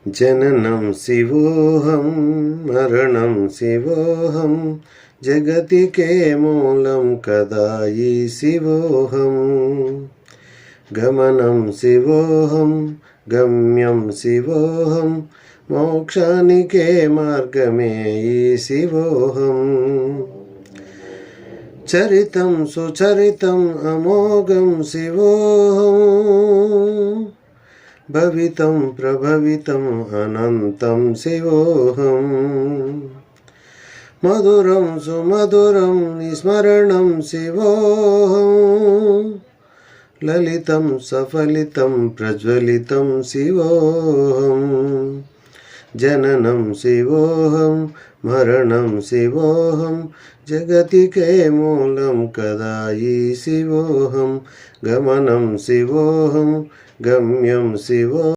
జననం శివోహం మరణం శివోహం జగతికే మూలం కదా ఈ శివోహం. గమనం శివోహం గమ్యం శివోహం మోక్షానికే మార్గమే ఈ శివోహం. చరితం సుచరితం అమోఘం శివోహం భవితం ప్రభవితం అనంతం శివోహం. మధురం సుమధురం విస్మరణం శివోహం లలితం సఫలితం ప్రజ్వలితం శివోహం. జననం శివోహం మరణం శివోహం జగతికే మూలం కదా ఈ శివోహం. గమనం శివోహం గమ్యం శివో